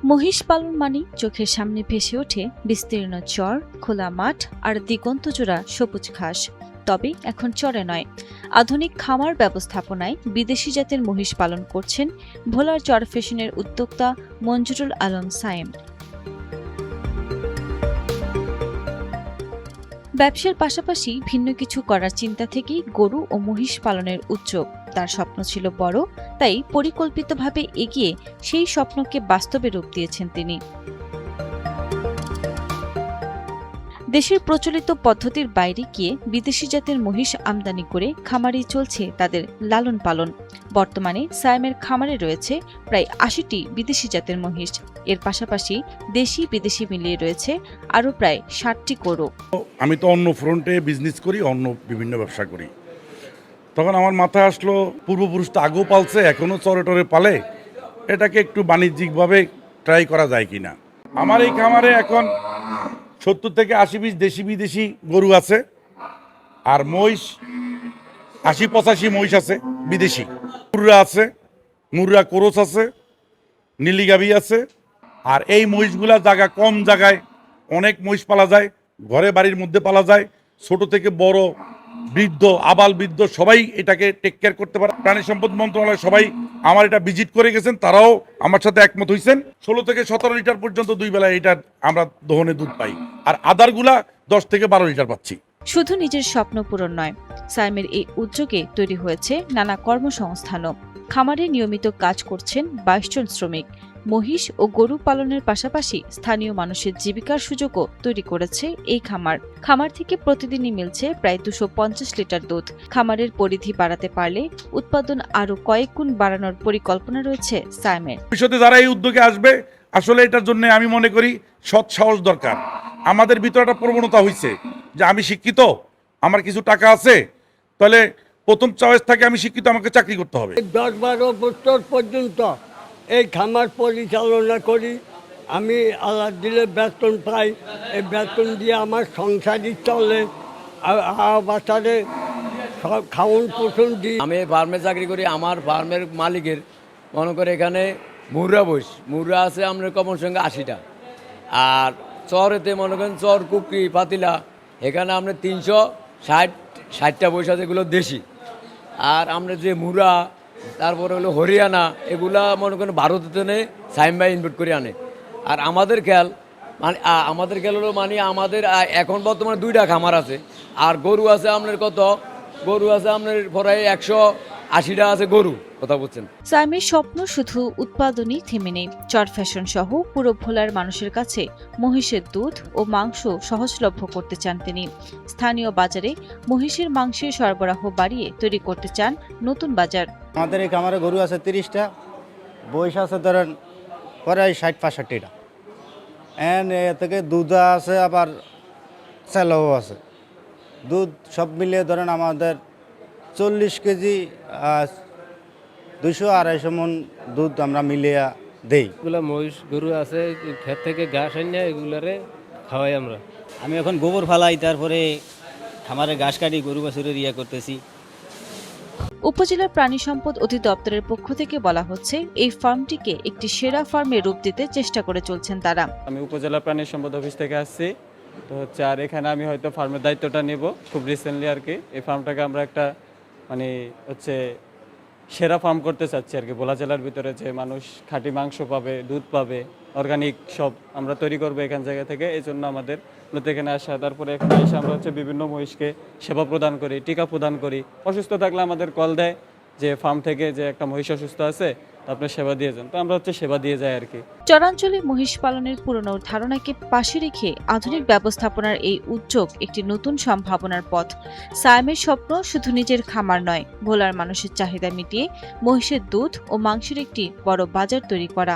মহিষ পালন মানেই চোখের সামনে ভেসে ওঠে বিস্তীর্ণ চর, খোলা মাঠ আর দিগন্তজোড়া সবুজ ঘাস। তবে এখন চরে নয়, আধুনিক খামার ব্যবস্থাপনায় বিদেশি জাতের মহিষ পালন করছেন ভোলার চর ফ্যাশনের উদ্যোক্তা মঞ্জুরুল আলম সায়েম। ব্যবসার পাশাপাশি ভিন্ন কিছু করার চিন্তা থেকেই গরু ও মহিষ পালনের উদ্যোগ। তার স্বপ্ন ছিল বড়, তাই পরিকল্পিতভাবে এগিয়ে সেই স্বপ্নকে বাস্তবে রূপ দিয়েছেন তিনি। দেশের প্রচলিত পদ্ধতির বাইরে গিয়ে বিদেশি জাতের মহিষ আমদানি করে খামারেই চলছে তাদের লালন পালন। বর্তমানে সায়েমের খামারে রয়েছে প্রায় ৮০টি বিদেশি জাতের মহিষ। এর পাশাপাশি দেশি বিদেশি মিলিয়ে রয়েছে আরও প্রায় ৬০টি গরু। আমি তো অন্য ফ্রন্টে বিজনেস করি, অন্য বিভিন্ন ব্যবসা করি। তখন আমার মাথায় আসলো পূর্বপুরুষ তো আগেও পালছে, এখনও চরে টরে পালে, এটাকে একটু বাণিজ্যিকভাবে ট্রাই করা যায় কিনা। আমার এই খামারে এখন ৭০ থেকে ৮০ পিস দেশি বিদেশি গরু আছে, আর মহিষ ৮০-৮৫ মহিষ আছে বিদেশি। মুর্রা আছে, মুর্রা কোরস আছে, নীলিগাবি আছে। আর এই মহিষগুলা জায়গা কম জায়গায় অনেক মহিষ পালা যায়, ঘরে বাড়ির মধ্যে পালা যায়। ছোট থেকে বড়, বৃদ্ধ, আবাল বৃদ্ধ সবাই এটাকে টেক কেয়ার করতে পারে। প্রাণী সম্পদ মন্ত্রণালয় সবাই আমার এটা ভিজিট করে গেছেন, তারাও আমার সাথে একমত হয়েছেন। ১৬ থেকে ১৭ লিটার পর্যন্ত ২ বেলায় এটা আমরা দহনে দুধ পাই, আর আদারগুলা ১০ থেকে ১২ লিটার পাচ্ছি। শুধু নিজের স্বপ্ন পূরণ নয়, সায়েমের এই উদ্যোগে তৈরি হয়েছে নানা কর্মসংস্থানও। খামারে নিয়মিত কাজ করছেন ২২ জন শ্রমিক। মহিষ ও গরু পালনের পাশাপাশি স্থানীয় মানুষের জীবিকার সুযোগও তৈরি করেছে এই খামার। খামার থেকে প্রতিদিনই মিলছে প্রায় ২৫০ লিটার দুধ। খামারের পরিধি বাড়াতে পারলে উৎপাদন আরও কয়েক গুণ বাড়ানোর পরিকল্পনা রয়েছে সায়েমের। ভবিষ্যতে যারা এই উদ্যোগে আসবে, আসলে এটার জন্য আমি মনে করি সৎ সাহস দরকার। আমাদের ভিতরে একটা প্রবণতা হয়েছে যে আমি শিক্ষিত, আমার কিছু টাকা আছে, তাহলে প্রথম চয়েস থাকে আমি শিক্ষিত, আমাকে চাকরি করতে হবে। ১০-১২ বছর পর্যন্ত এই খামার পরিচালনা করি। আমি আল্লাহ দিলে বেতন পাই, এই বেতন দিয়ে আমার সংসারই চলে, বাচ্চারে সব খাওয়ান পোষণ দিই। আমি ফার্মে চাকরি করি। আমার ফার্মের মালিকের মনে করে এখানে মুর্রা বইস, মুর্রা আছে আপনার কমন সঙ্গে ৮০টা। আর চরেতে মনে করেন চর, কুকরি, পাতিলা, এখানে আপনার ৩৬০টা বইস আছে, এগুলো দেশি। আর আমরা যে মুরা, তারপরে হলো হরিয়ানা, এগুলা মনে করেন ভারতেতে নেই, সাইম ভাই ইনভেট করে আনে। আর আমাদের খেয়াল হলো মানে আমাদের এখন বর্তমানে ২টা খামার আছে। আর গরু আছে আপনার গরু আছে আপনার প্রায় ১৮০টা আছে গরু। কথা বলছেন, সায়েমের স্বপ্ন শুধু উৎপাদনই থেমে নেই। চর ফ্যাশন সহ পুরো ভোলার মানুষের কাছে মহিষের দুধ ও মাংস সহজলভ্য করতে চান তিনি। স্থানীয় বাজারে মহিষের মাংসের সরবরাহ বাড়িয়ে তৈরি করতে চান নতুন বাজার। আমাদের এই খামারে গরু আছে ৩০টা, বয়স আছে ধরেন প্রায় ৬০-৬৫টা। এ থেকে দুধ আছে, আবার চালাও আছে। দুধ সব মিলিয়ে ধরেন আমাদের ৪০ কেজি ২০০-২৫০ মণ দুধ আমরা মিলিয়ে দেই। এগুলো মহিষ গরু আছে, ক্ষেত থেকে ঘাস আনি এগুলারে খাওয়াই আমরা। আমি এখন গোবর ফালাই, তারপরে খামারে ঘাস কাটি, গরু বাছুরের করতেছি। উপজেলার প্রাণী সম্পদ অধিদপ্তরের পক্ষ থেকে বলা হচ্ছে, এই ফার্মটিকে একটি সেরা ফার্মে রূপ দিতে চেষ্টা করে চলছেন তারা। আমি উপজেলা প্রাণী সম্পদ অফিস থেকে আসছি, তো হচ্ছে আর এখানে আমি হয়তো ফার্মের দায়িত্বটা নেব খুব রিসেন্টলি আর কি। এই ফার্মটাকে আমরা একটা মানে হচ্ছে সেরা ফার্ম করতে চাচ্ছি আর কি। ভোলা জেলার ভিতরে যে মানুষ খাঁটি মাংস পাবে, দুধ পাবে, অর্গানিক সব আমরা তৈরি করবো এখান জায়গা থেকে। এই জন্য আমাদের এখানে আসা। তারপরে এখানে এসে আমরা হচ্ছে বিভিন্ন মহিষকে সেবা প্রদান করি, টিকা প্রদান করি। অসুস্থ থাকলে আমাদের কল দেয় যে ফার্ম থেকে যে একটা মহিষ অসুস্থ আছে, আপনি সেবা দিয়ে যান, তো আমরা হচ্ছে সেবা দিয়ে যাই আর কি। চরাঞ্চলে মহিষ পালনের পুরনো ধারণাকে পাশে রেখে আধুনিক ব্যবস্থাপনার এই উদ্যোগ একটি নতুন সম্ভাবনার পথ। সায়েমের স্বপ্ন শুধু নিজের খামার নয়, ভোলার মানুষের চাহিদা মিটিয়ে মহিষের দুধ ও মাংসের একটি বড় বাজার তৈরি করা।